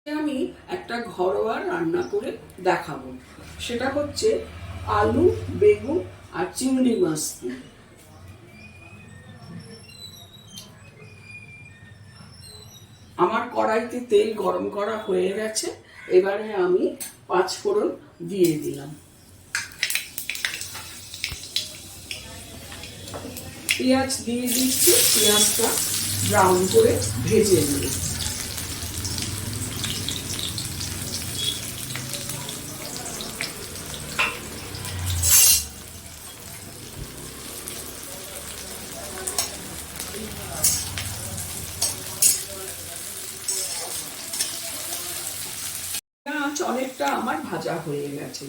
আমি একটা ঘরোয়া রান্না করে দেখাবো। সেটা হচ্ছে আলু, বেগুন আর চিংড়ি মাছ দিয়ে। আমার কড়াইতে তেল গরম করা হয়ে গেছে। এবারে আমি 5 ফোড়ন দিয়ে দিলাম। পেঁয়াজ দিয়ে দিচ্ছি, পেঁয়াজটা ব্রাউন করে ভেজে নেব। পেঁয়াজ অনেকটা আমার ভাজা হয়ে গেছে।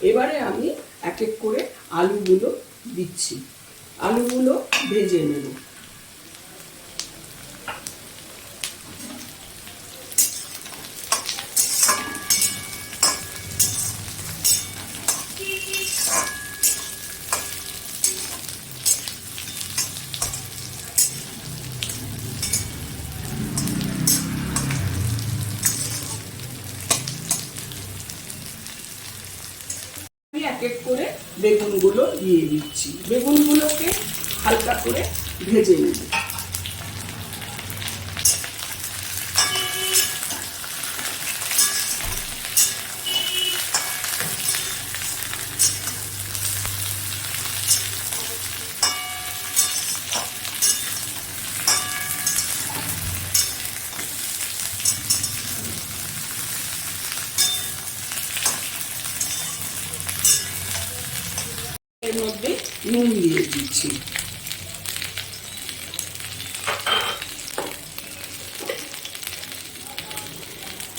এবারে আমি এক এক করে আলুগুলো দিচ্ছি। আলুগুলো ভেজে নেব। এক এক করে বেগুনগুলো দিয়ে দিচ্ছি। বেগুনগুলোকে হালকা করে ভেজে নেব। এর মধ্যে নুন দিয়ে দিচ্ছি।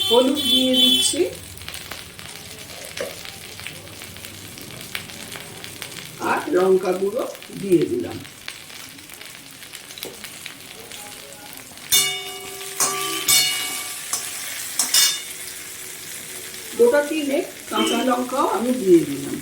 হলুদ দিয়ে দিচ্ছি। আর লঙ্কা গুঁড়ো দিয়ে দিলাম। গোটা 3 কাঁচা লঙ্কাও আমি দিয়ে দিলাম।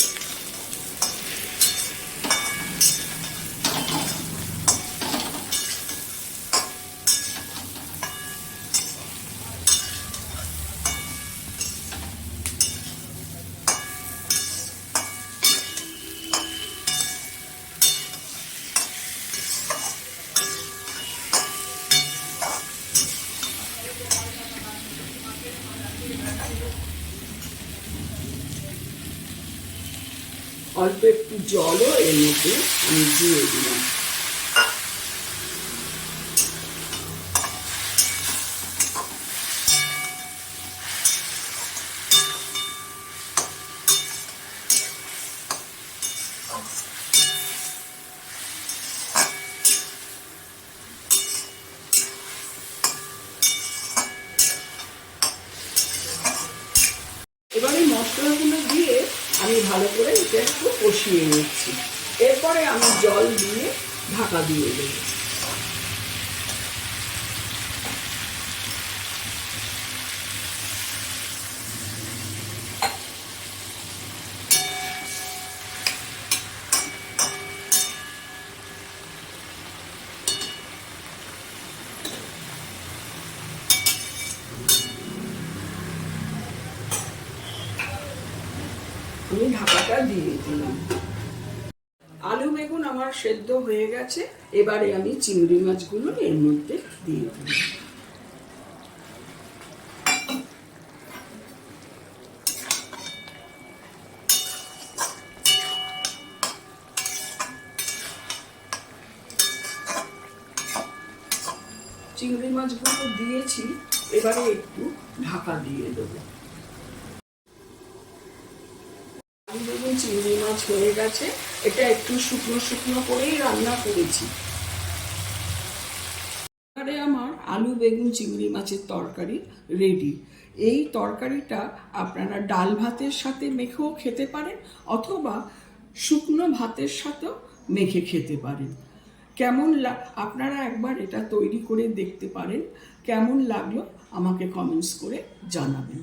অল্প একটু জলও এর মধ্যে আমি দিয়ে দিলাম। এবারে মশলাগুলো দিয়ে আমি ভালো করে এটা একটু কষিয়ে নিচ্ছি। এরপরে আমি জল দিয়ে ঢাকা দিয়ে দেব। আমি ঢাকাটা দিয়ে দিলাম। আলু বেগুন আমার সেদ্ধ হয়ে গেছে। এবারে আমি চিংড়ি মাছগুলো এর মধ্যে দিয়ে দিলাম। চিংড়ি মাছগুলো দিয়েছি। এবারে একটু ঢাকা দিয়ে দেবো। আলু বেগুন চিংড়ি মাছ হয়ে গেছে। এটা একটু শুকনো শুকনো করেই রান্না করেছি। এবারে আমার আলু বেগুন চিংড়ি মাছের তরকারি রেডি। এই তরকারিটা আপনারা ডাল ভাতের সাথে মেখেও খেতে পারেন, অথবা শুকনো ভাতের সাথেও মেখে খেতে পারেন। আপনারা একবার এটা তৈরি করে দেখতে পারেন। কেমন লাগলো আমাকে কমেন্টস করে জানাবেন।